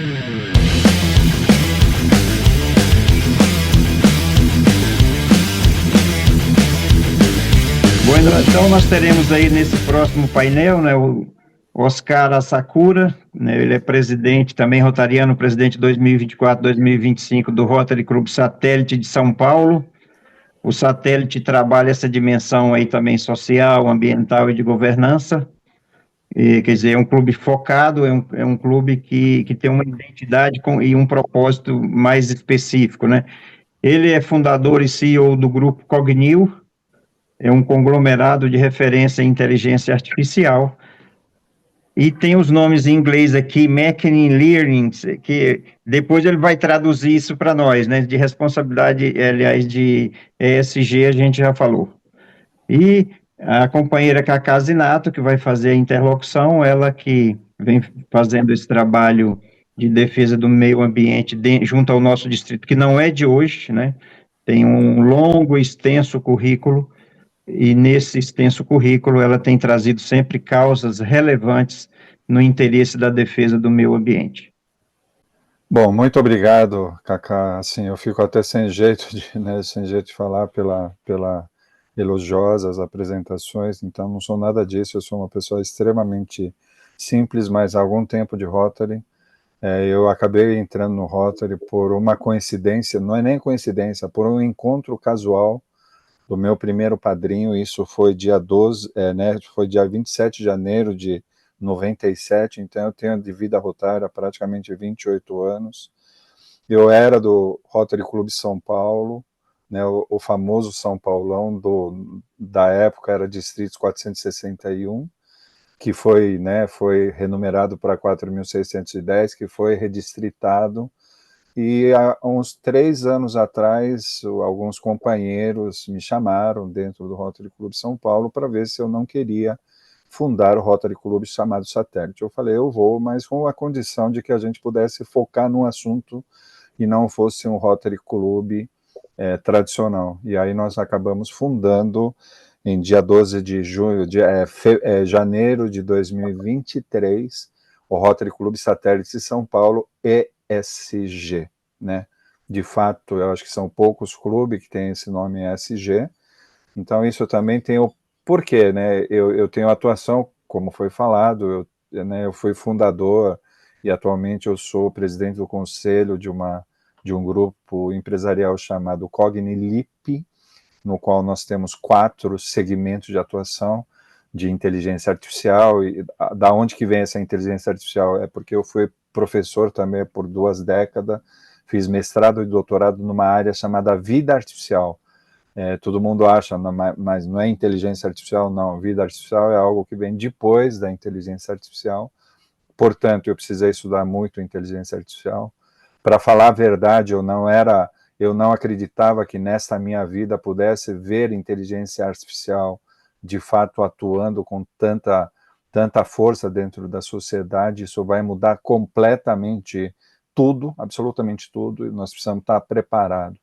Bom, então nós teremos aí nesse próximo painel, né, o Oscar Asakura, né, ele é presidente, também rotariano, presidente 2024-2025 do Rotary Club Satélite de São Paulo. O satélite trabalha essa dimensão aí também social, ambiental e de governança. Quer dizer, é um clube focado, é um clube que tem uma identidade e um propósito mais específico, né? Ele é fundador e CEO do grupo Cognil, é um conglomerado de referência em inteligência artificial, e tem os nomes em inglês aqui, Machine Learning, que depois ele vai traduzir isso para nós, né? De responsabilidade, aliás, de ESG, a gente já falou. E a companheira Cacá Zinato, que vai fazer a interlocução, ela que vem fazendo esse trabalho de defesa do meio ambiente junto ao nosso distrito, que não é de hoje, né? Tem um longo e extenso currículo, e nesse extenso currículo ela tem trazido sempre causas relevantes no interesse da defesa do meio ambiente. Bom, muito obrigado, Cacá. Assim, eu fico até sem jeito de falar pela elogiosas apresentações, então não sou nada disso, eu sou uma pessoa extremamente simples, mas há algum tempo de Rotary. Eu acabei entrando no Rotary por uma coincidência, não é nem coincidência, por um encontro casual do meu primeiro padrinho, isso foi dia 12, foi dia 27 de janeiro de 97, então eu tenho de vida rotária praticamente 28 anos. Eu era do Rotary Clube São Paulo, né, o famoso São Paulão da época era Distrito 461, que foi renumerado para 4.610, que foi redistritado. E há uns 3 anos atrás, alguns companheiros me chamaram dentro do Rotary Clube São Paulo para ver se eu não queria fundar o Rotary Clube chamado Satélite. Eu falei, eu vou, mas com a condição de que a gente pudesse focar num assunto e não fosse um Rotary Clube tradicional. E aí nós acabamos fundando em dia 12 de janeiro de 2023, o Rotary Clube Satélite de São Paulo, ESG, né? De fato, eu acho que são poucos clubes que têm esse nome ESG, então isso também tem o porquê, né? Eu tenho atuação, como foi falado, eu fui fundador e atualmente eu sou presidente do conselho de um grupo empresarial chamado Cognilip, no qual nós temos 4 segmentos de atuação de inteligência artificial. E da onde que vem essa inteligência artificial? É porque eu fui professor também por 2 décadas, fiz mestrado e doutorado numa área chamada vida artificial. Todo mundo acha, mas não é inteligência artificial, não. Vida artificial é algo que vem depois da inteligência artificial. Portanto, eu precisei estudar muito inteligência artificial. Para falar a verdade, eu não acreditava que nesta minha vida pudesse ver inteligência artificial de fato atuando com tanta força dentro da sociedade. Isso vai mudar completamente tudo, absolutamente tudo, e nós precisamos estar preparados.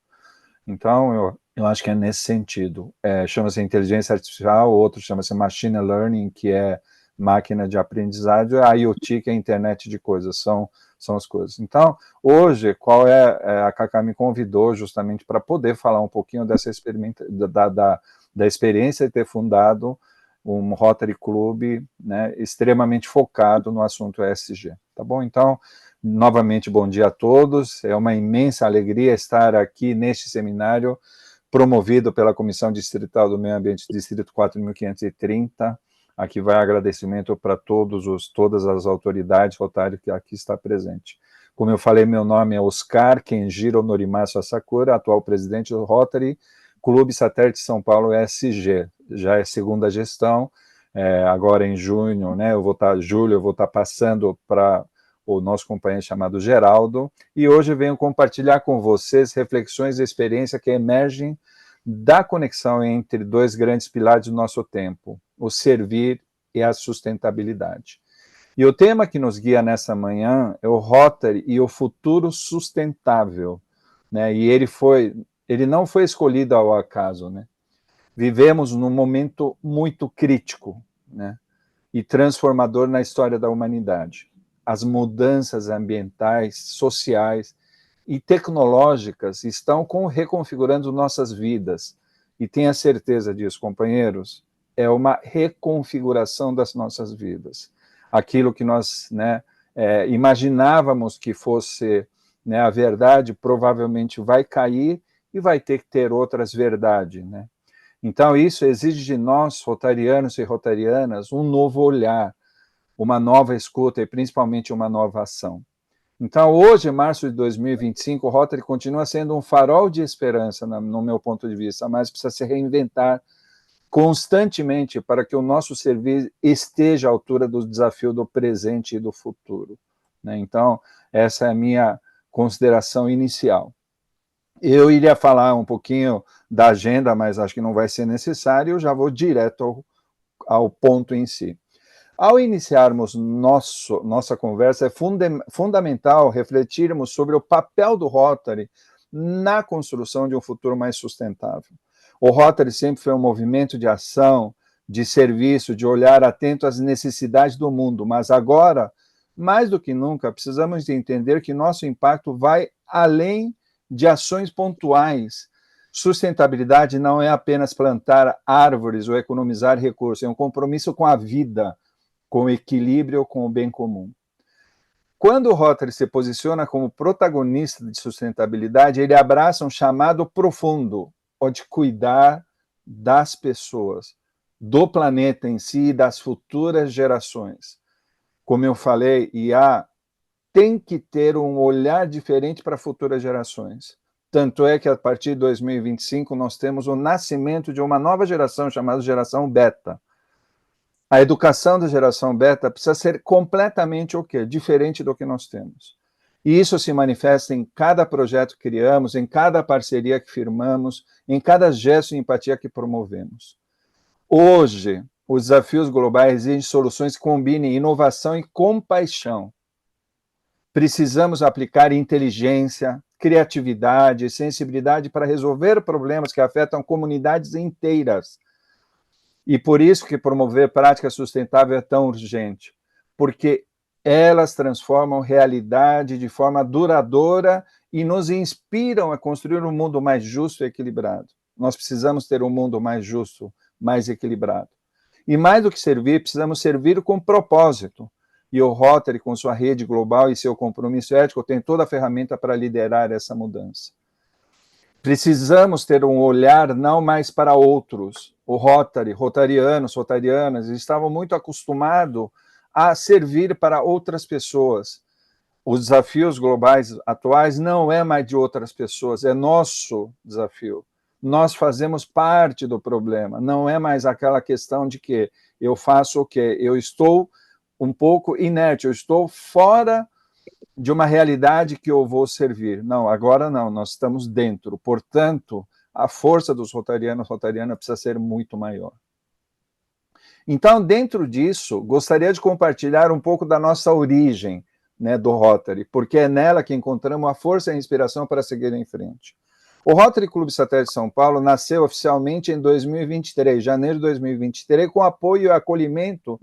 Então, eu acho que é nesse sentido. Chama-se inteligência artificial, outro chama-se machine learning, que é máquina de aprendizagem, a IoT, que é a internet de coisas, são as coisas. Então, hoje, a Cacá me convidou justamente para poder falar um pouquinho dessa da experiência de ter fundado um Rotary Club, né, extremamente focado no assunto ESG, tá bom? Então, novamente, bom dia a todos, é uma imensa alegria estar aqui neste seminário promovido pela Comissão Distrital do Meio Ambiente, Distrito 4.530, aqui vai agradecimento para todas as autoridades Rotary que aqui está presente. Como eu falei, meu nome é Oscar Kenjiro Norimatsu Asakura, atual presidente do Rotary Clube Satélite São Paulo ESG, já é segunda gestão, agora em junho, né, eu vou estar passando para o nosso companheiro chamado Geraldo, e hoje venho compartilhar com vocês reflexões e experiência que emergem da conexão entre 2 grandes pilares do nosso tempo, o servir e a sustentabilidade. E o tema que nos guia nessa manhã é o Rotary e o futuro sustentável, né? E ele não foi escolhido ao acaso, né? Vivemos num momento muito crítico, né? E transformador na história da humanidade. as mudanças ambientais, sociais e tecnológicas estão reconfigurando nossas vidas. E tenha certeza disso, companheiros, é uma reconfiguração das nossas vidas. Aquilo que nós, né, imaginávamos que fosse, né, a verdade, provavelmente vai cair e vai ter que ter outras verdades, né? Então, isso exige de nós, rotarianos e rotarianas, um novo olhar, uma nova escuta e principalmente uma nova ação. Então, hoje, em março de 2025, o Rotary continua sendo um farol de esperança, no meu ponto de vista, mas precisa se reinventar constantemente para que o nosso serviço esteja à altura do desafio do presente e do futuro, né? Então, essa é a minha consideração inicial. Eu iria falar um pouquinho da agenda, mas acho que não vai ser necessário, eu já vou direto ao ponto em si. Ao iniciarmos nossa conversa, é fundamental refletirmos sobre o papel do Rotary na construção de um futuro mais sustentável. O Rotary sempre foi um movimento de ação, de serviço, de olhar atento às necessidades do mundo, mas agora, mais do que nunca, precisamos de entender que nosso impacto vai além de ações pontuais. Sustentabilidade não é apenas plantar árvores ou economizar recursos, é um compromisso com a vida, com o equilíbrio, com o bem comum. Quando o Rotary se posiciona como protagonista de sustentabilidade, ele abraça um chamado profundo, o de cuidar das pessoas, do planeta em si e das futuras gerações. Como eu falei, IA tem que ter um olhar diferente para futuras gerações. Tanto é que, a partir de 2025, nós temos o nascimento de uma nova geração, chamada geração beta. A educação da geração beta precisa ser completamente o quê? Diferente do que nós temos. E isso se manifesta em cada projeto que criamos, em cada parceria que firmamos, em cada gesto de empatia que promovemos. Hoje, os desafios globais exigem soluções que combinem inovação e compaixão. Precisamos aplicar inteligência, criatividade e sensibilidade para resolver problemas que afetam comunidades inteiras. E por isso que promover prática sustentável é tão urgente, porque elas transformam realidade de forma duradoura e nos inspiram a construir um mundo mais justo e equilibrado. Nós precisamos ter um mundo mais justo, mais equilibrado. E mais do que servir, precisamos servir com propósito. E o Rotary, com sua rede global e seu compromisso ético, tem toda a ferramenta para liderar essa mudança. Precisamos ter um olhar não mais para outros. O Rotary, rotarianos, rotarianas, estavam muito acostumados a servir para outras pessoas. Os desafios globais atuais não é mais de outras pessoas, é nosso desafio. Nós fazemos parte do problema, não é mais aquela questão de que eu faço o quê? Eu estou um pouco inerte, eu estou fora de uma realidade que eu vou servir. Não, agora não, nós estamos dentro. Portanto, a força dos rotarianos e rotarianas precisa ser muito maior. Então, dentro disso, gostaria de compartilhar um pouco da nossa origem, né, do Rotary, porque é nela que encontramos a força e a inspiração para seguir em frente. O Rotary Clube Satélite São Paulo nasceu oficialmente em 2023, janeiro de 2023, com apoio e acolhimento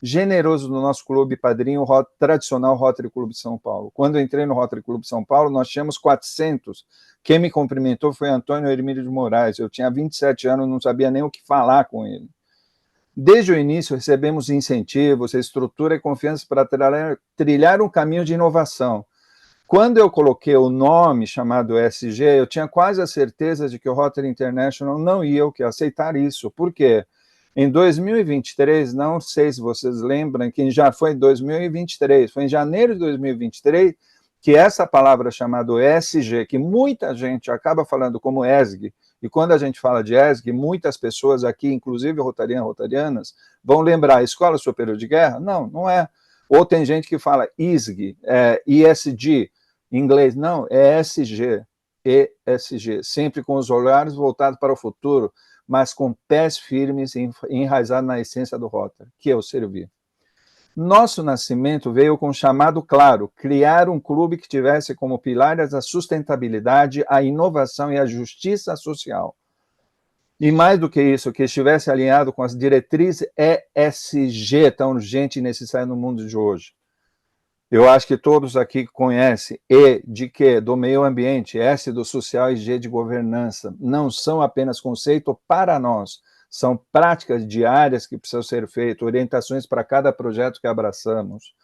generoso do nosso clube padrinho, tradicional Rotary Clube São Paulo. Quando eu entrei no Rotary Clube São Paulo, nós tínhamos 400. Quem me cumprimentou foi Antônio Hermílio de Moraes. Eu tinha 27 anos, não sabia nem o que falar com ele. Desde o início, recebemos incentivos, estrutura e confiança para trilhar um caminho de inovação. Quando eu coloquei o nome chamado ESG, eu tinha quase a certeza de que o Rotary International não ia aceitar isso. Por quê? Em 2023, não sei se vocês lembram, que já foi em 2023, foi em janeiro de 2023, que essa palavra chamada ESG, que muita gente acaba falando como ESG, e quando a gente fala de ESG, muitas pessoas aqui, inclusive rotarianos, rotarianas, vão lembrar Escola Superior de Guerra? Não, não é. Ou tem gente que fala ISG, ESG, em inglês, não, é ESG, ESG, sempre com os olhares voltados para o futuro, mas com pés firmes e enraizados na essência do Rotary, que é o servir. Nosso nascimento veio com um chamado claro, criar um clube que tivesse como pilares a sustentabilidade, a inovação e a justiça social. E mais do que isso, que estivesse alinhado com as diretrizes ESG, tão urgente e necessária no mundo de hoje. Eu acho que todos aqui conhecem E de quê? Do meio ambiente, S do social e G de governança. Não são apenas conceitos para nós, são práticas diárias que precisam ser feitas, orientações para cada projeto que abraçamos.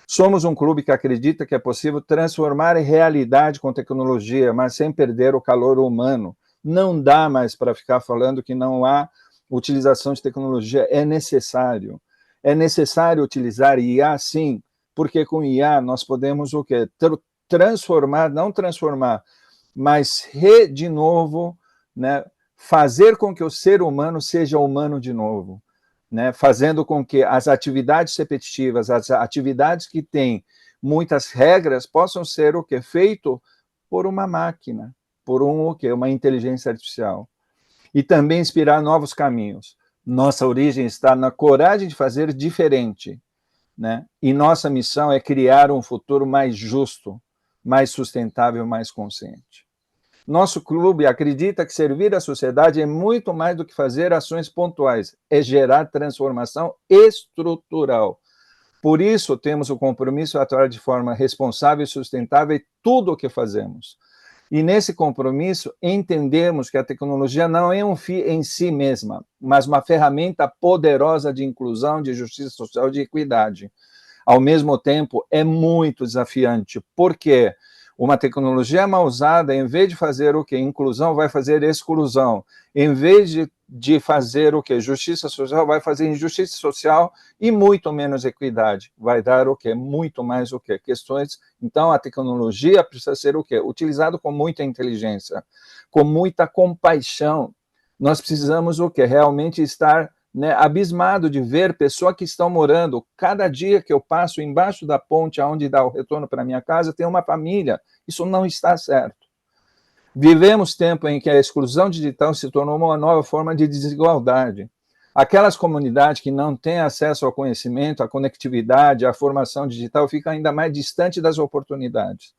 Somos um clube que acredita que é possível transformar em realidade com tecnologia, mas sem perder o calor humano. Não dá mais para ficar falando que não há utilização de tecnologia, é necessário. É necessário utilizar IA, sim, porque com IA nós podemos o quê? Transformar, não transformar, mas de novo, né, fazer com que o ser humano seja humano de novo, né, fazendo com que as atividades repetitivas, as atividades que têm muitas regras, possam ser o quê? Feito por uma máquina, por o quê? Uma inteligência artificial. E também inspirar novos caminhos. Nossa origem está na coragem de fazer diferente, né? E nossa missão é criar um futuro mais justo, mais sustentável, mais consciente. Nosso clube acredita que servir à sociedade é muito mais do que fazer ações pontuais, é gerar transformação estrutural. Por isso, temos o compromisso de atuar de forma responsável e sustentável em tudo o que fazemos. E nesse compromisso, entendemos que a tecnologia não é um fim em si mesma, mas uma ferramenta poderosa de inclusão, de justiça social e de equidade. Ao mesmo tempo, é muito desafiante, porque uma tecnologia mal usada, em vez de fazer o quê? Inclusão, vai fazer exclusão. Em vez de fazer o quê? Justiça social, vai fazer injustiça social e muito menos equidade. Vai dar o quê? Muito mais o quê? Questões. Então, a tecnologia precisa ser o quê? Utilizado com muita inteligência, com muita compaixão. Nós precisamos o quê? Realmente estar, né, abismado de ver pessoas que estão morando. Cada dia que eu passo embaixo da ponte, onde dá o retorno para minha casa, tem uma família. Isso não está certo. Vivemos tempo em que a exclusão digital se tornou uma nova forma de desigualdade. Aquelas comunidades que não têm acesso ao conhecimento, à conectividade, à formação digital, ficam ainda mais distantes das oportunidades.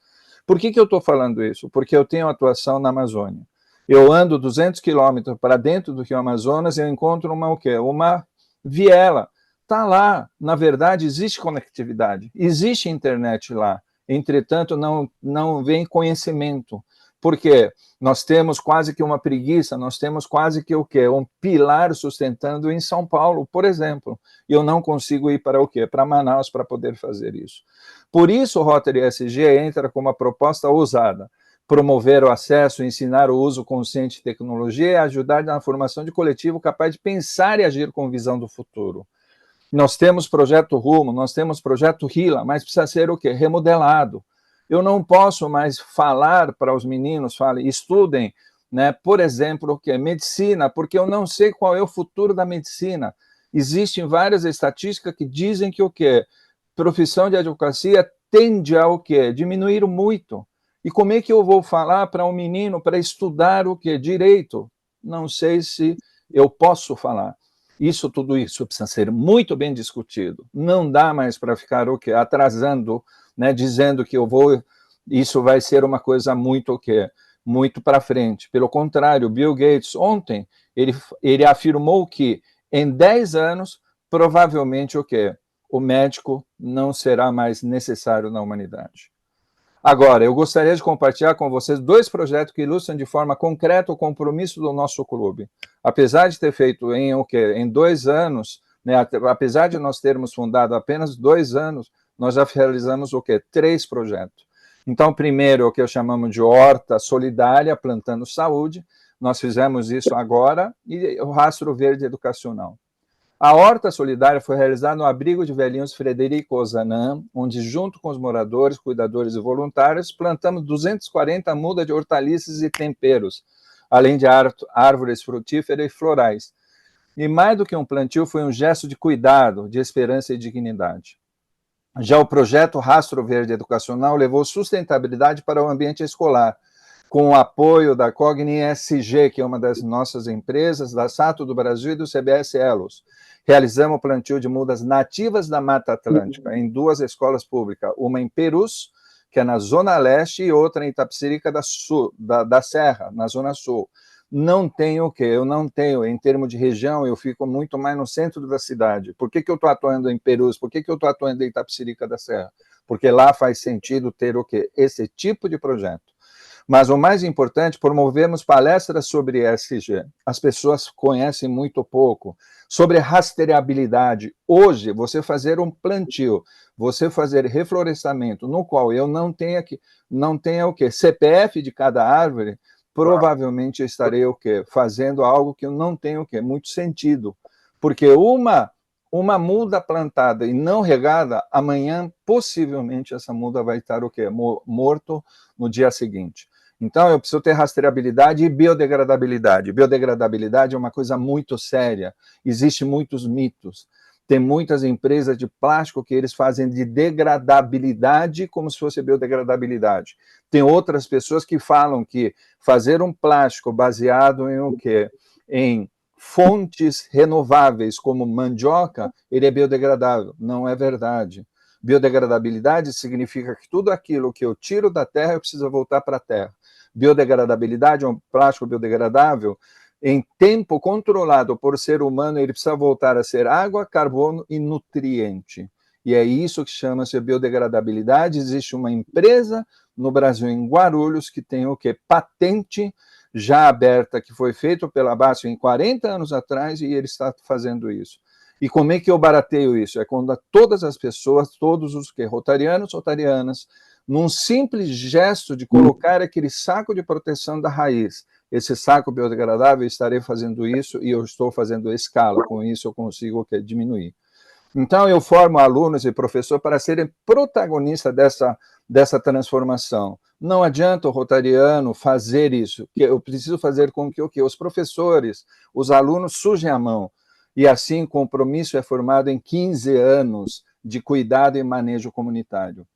Por que eu estou falando isso? Porque eu tenho atuação na Amazônia. Eu ando 200 quilômetros para dentro do Rio Amazonas e eu encontro uma, o quê? Uma viela. Está lá. Na verdade, existe conectividade, existe internet lá. Entretanto, não vem conhecimento. Porque nós temos quase que uma preguiça, nós temos quase que o quê? Um pilar sustentando em São Paulo, por exemplo. E eu não consigo ir para o quê? Para Manaus para poder fazer isso. Por isso, o Rotary SG entra com uma proposta ousada: promover o acesso, ensinar o uso consciente de tecnologia e ajudar na formação de coletivo capaz de pensar e agir com visão do futuro. Nós temos projeto Rumo, nós temos projeto RILA, mas precisa ser o quê? Remodelado. Eu não posso mais falar para os meninos, estudem, né, por exemplo, o que é medicina, porque eu não sei qual é o futuro da medicina. Existem várias estatísticas que dizem que o quê? Profissão de advocacia tende a o quê? Diminuir muito. E como é que eu vou falar para um menino para estudar o quê? Direito? Não sei se eu posso falar. Tudo isso precisa ser muito bem discutido. Não dá mais para ficar o quê? Atrasando, né, dizendo que isso vai ser uma coisa muito o quê? Muito para frente. Pelo contrário, Bill Gates ontem ele afirmou que em 10 anos provavelmente o quê? O médico não será mais necessário na humanidade. Agora, eu gostaria de compartilhar com vocês 2 projetos que ilustram de forma concreta o compromisso do nosso clube. Apesar de ter feito em 2 anos, né, apesar de nós termos fundado apenas 2 anos, nós já realizamos o quê? 3 projetos. Então, primeiro, o que eu chamamos de horta solidária, plantando saúde. Nós fizemos isso agora, e o Rastro Verde Educacional. A Horta Solidária foi realizada no abrigo de velhinhos Frederico Ozanam, onde, junto com os moradores, cuidadores e voluntários, plantamos 240 mudas de hortaliças e temperos, além de árvores frutíferas e florais. E mais do que um plantio, foi um gesto de cuidado, de esperança e dignidade. Já o projeto Rastro Verde Educacional levou sustentabilidade para o ambiente escolar, com o apoio da Cogni SG, que é uma das nossas empresas, da Sato do Brasil e do CBS Elos. Realizamos o plantio de mudas nativas da Mata Atlântica em 2 escolas públicas, uma em Perus, que é na Zona Leste, e outra em Itapecerica da Serra, na Zona Sul. Não tenho o quê? Eu não tenho, em termos de região, eu fico muito mais no centro da cidade. Por que eu estou atuando em Perus? Por que eu estou atuando em Itapecerica da Serra? porque lá faz sentido ter o quê? Esse tipo de projeto. Mas o mais importante, promovemos palestras sobre ESG. As pessoas conhecem muito pouco sobre rastreabilidade. Hoje, você fazer um plantio, você fazer reflorestamento, no qual eu não tenha o quê? CPF de cada árvore, provavelmente eu estarei o quê? Fazendo algo que eu não tenho o quê? Muito sentido. Porque uma muda plantada e não regada, amanhã, possivelmente, essa muda vai estar o quê? Morto no dia seguinte. Então, eu preciso ter rastreabilidade e biodegradabilidade. Biodegradabilidade é uma coisa muito séria. Existem muitos mitos. Tem muitas empresas de plástico que eles fazem de degradabilidade como se fosse biodegradabilidade. Tem outras pessoas que falam que fazer um plástico baseado em o quê? Em fontes renováveis, como mandioca, ele é biodegradável. Não é verdade. Biodegradabilidade significa que tudo aquilo que eu tiro da terra, eu preciso voltar para a terra. Biodegradabilidade é um plástico biodegradável em tempo controlado por ser humano, ele precisa voltar a ser água, carbono e nutriente. E é isso que chama-se biodegradabilidade. Existe uma empresa no Brasil, em Guarulhos, que tem o quê? Patente já aberta, que foi feita pela BASF em 40 anos atrás, e ele está fazendo isso. E como é que eu barateio isso? É quando todas as pessoas, todos os que rotarianos, rotarianas, num simples gesto de colocar aquele saco de proteção da raiz, esse saco biodegradável, eu estarei fazendo isso e eu estou fazendo escala, com isso eu consigo diminuir. Então, eu formo alunos e professores para serem protagonistas dessa transformação. Não adianta o rotariano fazer isso, que eu preciso fazer com que os professores, os alunos sujem a mão. E assim, o compromisso é formado em 15 anos de cuidado e manejo comunitário.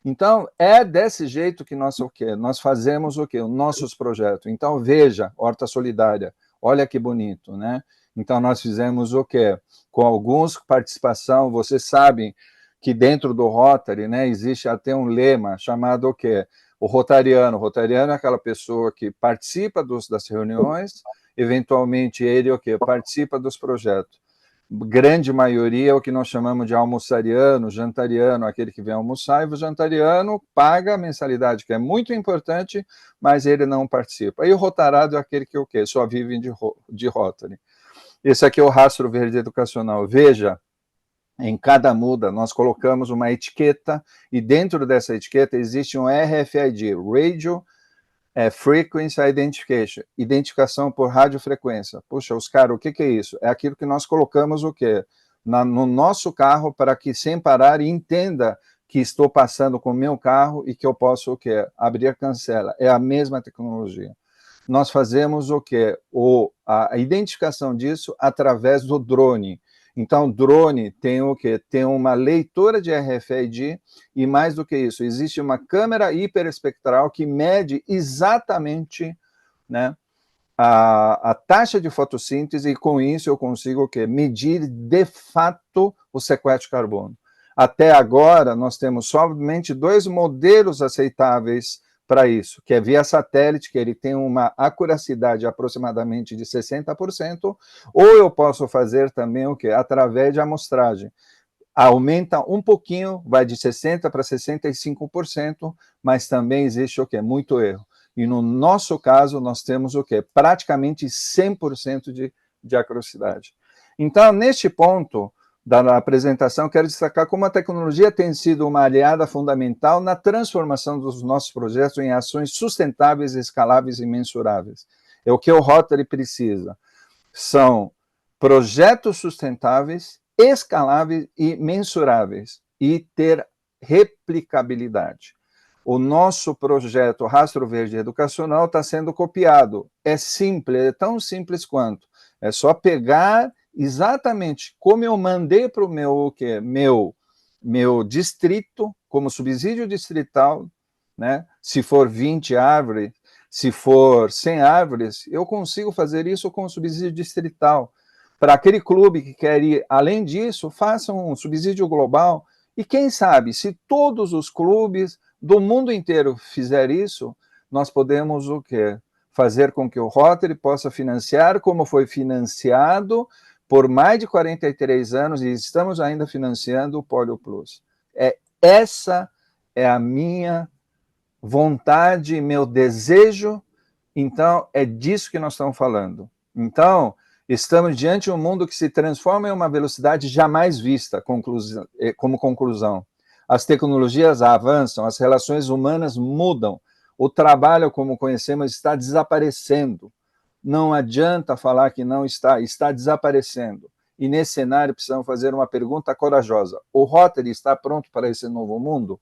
Então, é desse jeito que nós fazemos os nossos projetos. Então, veja, Horta Solidária, olha que bonito, né? Então, nós fizemos o quê? Com alguns participação, vocês sabem que dentro do Rotary, né, existe até um lema chamado o quê? O rotariano. O rotariano é aquela pessoa que participa das reuniões, eventualmente ele o quê? Participa dos projetos. Grande maioria é o que nós chamamos de almoçariano, jantariano, aquele que vem almoçar, e o jantariano paga a mensalidade, que é muito importante, mas ele não participa. E o rotarado é aquele que o quê? Só vive de Rotary. Esse aqui é o rastro verde educacional. Veja, em cada muda nós colocamos uma etiqueta, e dentro dessa etiqueta existe um RFID, Radio Frequency Identification, identificação por radiofrequência. Puxa, os caras, o que é isso? É aquilo que nós colocamos o quê? No nosso carro, para que sem parar entenda que estou passando com o meu carro e que eu posso o quê? Abrir a cancela. É a mesma tecnologia. Nós fazemos o quê? A identificação disso através do drone. Então, o drone tem o quê? Tem uma leitora de RFID e, mais do que isso, existe uma câmera hiperespectral que mede exatamente, né, a taxa de fotossíntese, e com isso eu consigo o quê? Medir de fato o sequestro de carbono. Até agora, nós temos somente 2 modelos aceitáveis para isso, que é via satélite, que ele tem uma acuracidade aproximadamente de 60%, ou eu posso fazer também o quê? Através de amostragem. Aumenta um pouquinho, vai de 60% para 65%, mas também existe o quê? Muito erro. E no nosso caso, nós temos o quê? Praticamente 100% de acuracidade. Então, neste ponto da apresentação, quero destacar como a tecnologia tem sido uma aliada fundamental na transformação dos nossos projetos em ações sustentáveis, escaláveis e mensuráveis. É o que o Rotary precisa. São projetos sustentáveis, escaláveis e mensuráveis, e ter replicabilidade. O nosso projeto Rastro Verde Educacional está sendo copiado. É simples, é tão simples quanto. É só pegar exatamente como eu mandei para o meu distrito, como subsídio distrital, né? Se for 20 árvores, se for 100 árvores, eu consigo fazer isso com subsídio distrital. Para aquele clube que quer ir além disso, faça um subsídio global. E quem sabe, se todos os clubes do mundo inteiro fizer isso, nós podemos o quê? Fazer com que o Rotary possa financiar, como foi financiado por mais de 43 anos, e estamos ainda financiando o Polio Plus. É essa é a minha vontade, meu desejo. Então, é disso que nós estamos falando. Então, estamos diante de um mundo que se transforma em uma velocidade jamais vista, como conclusão. As tecnologias avançam, as relações humanas mudam, o trabalho como conhecemos está desaparecendo. Não adianta falar que não está, está desaparecendo. E nesse cenário precisamos fazer uma pergunta corajosa. O Rotary está pronto para esse novo mundo?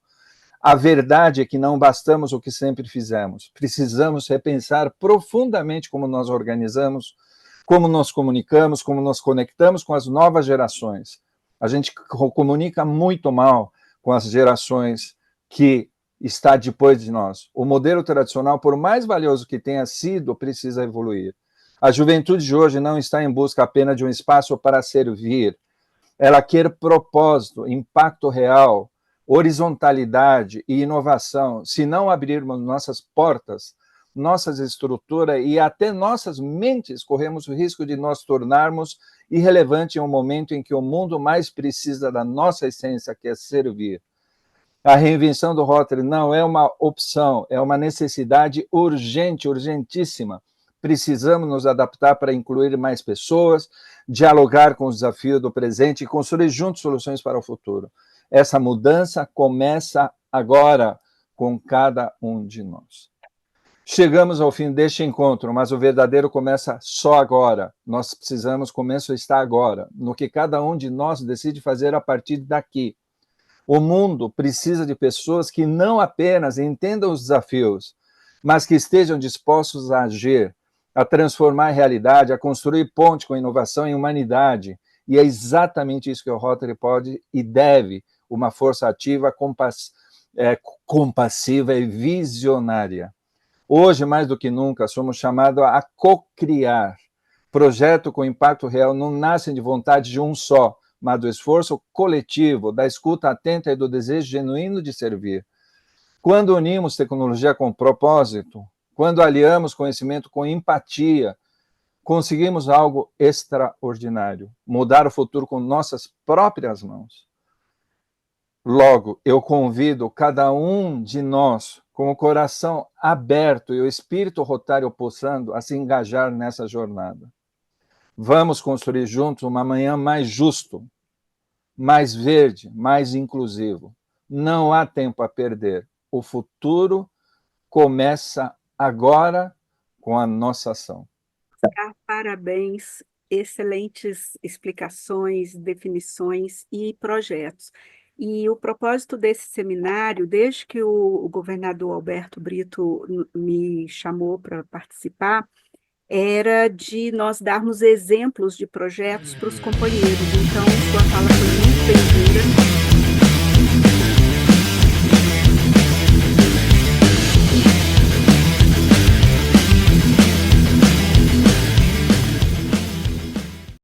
A verdade é que não bastamos o que sempre fizemos. Precisamos repensar profundamente como nós organizamos, como nos comunicamos, como nos conectamos com as novas gerações. A gente comunica muito mal com as gerações que está depois de nós. O modelo tradicional, por mais valioso que tenha sido, precisa evoluir. A juventude de hoje não está em busca apenas de um espaço para servir. Ela quer propósito, impacto real, horizontalidade e inovação. Se não abrirmos nossas portas, nossas estruturas e até nossas mentes, corremos o risco de nos tornarmos irrelevantes em um momento em que o mundo mais precisa da nossa essência, que é servir. A reinvenção do Rotary não é uma opção, é uma necessidade urgente, urgentíssima. Precisamos nos adaptar para incluir mais pessoas, dialogar com os desafios do presente e construir juntos soluções para o futuro. Essa mudança começa agora com cada um de nós. Chegamos ao fim deste encontro, mas o verdadeiro começa só agora. Nós precisamos, começo está agora, no que cada um de nós decide fazer a partir daqui. O mundo precisa de pessoas que não apenas entendam os desafios, mas que estejam dispostos a agir, a transformar a realidade, a construir ponte com inovação e humanidade. E é exatamente isso que o Rotary pode e deve, uma força ativa, compassiva e visionária. Hoje, mais do que nunca, somos chamados a co-criar. Projeto com impacto real não nascem de vontade de um só, mas do esforço coletivo, da escuta atenta e do desejo genuíno de servir. Quando unimos tecnologia com propósito, quando aliamos conhecimento com empatia, conseguimos algo extraordinário, mudar o futuro com nossas próprias mãos. Logo, eu convido cada um de nós, com o coração aberto e o espírito rotário pulsando, a se engajar nessa jornada. Vamos construir juntos uma manhã mais justo, mais verde, mais inclusivo. Não há tempo a perder. O futuro começa agora com a nossa ação. Parabéns, excelentes explicações, definições e projetos. E o propósito desse seminário, desde que o governador Alberto Brito me chamou para participar, era de nós darmos exemplos de projetos para os companheiros. Então, sua fala foi muito bem-vinda.